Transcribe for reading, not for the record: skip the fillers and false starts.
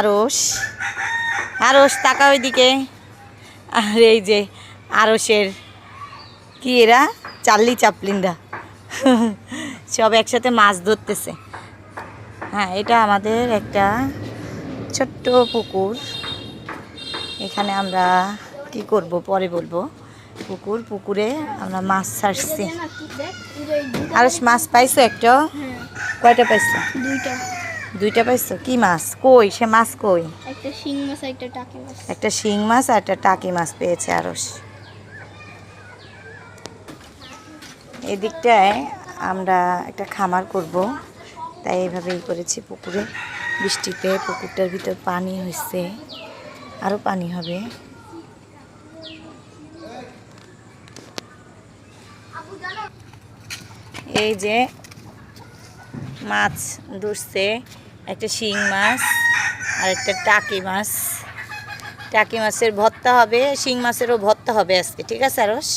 আরস আরস তাকা ওইদিকে। আর এই যে আরসের কি এরা চার্লি চাপলিনরা সব একসাথে মাছ ধরতেছে। হ্যাঁ, এটা আমাদের একটা ছোট্ট পুকুর। এখানে আমরা কি করব পরে বলবো। পুকুরে আমরা মাছ ছাড়ছি। আরস মাছ পাইছো একটা? কয়টা পাইছো? দুইটা পাইছো। কি মাছ? কই সে মাছ কই? একটা শিং মাছ আর একটা টাকি মাছ। একটা শিং মাছ আর একটা টাকি মাছ পেয়েছে আরস। এদিকটায় আমরা একটা খামার করব, তাই এইভাবেই করেছি পুকুরে। বৃষ্টিতে পুকুরটার ভিতর পানি হয়েছে, আরও পানি হবে। এই যে মাছ ধরছে, একটা শিং মাছ আর একটা টাকি মাছ। টাকি মাছের ভর্তা হবে, শিং মাছেরও ভর্তা হবে আজকে। ঠিক আছে আরস?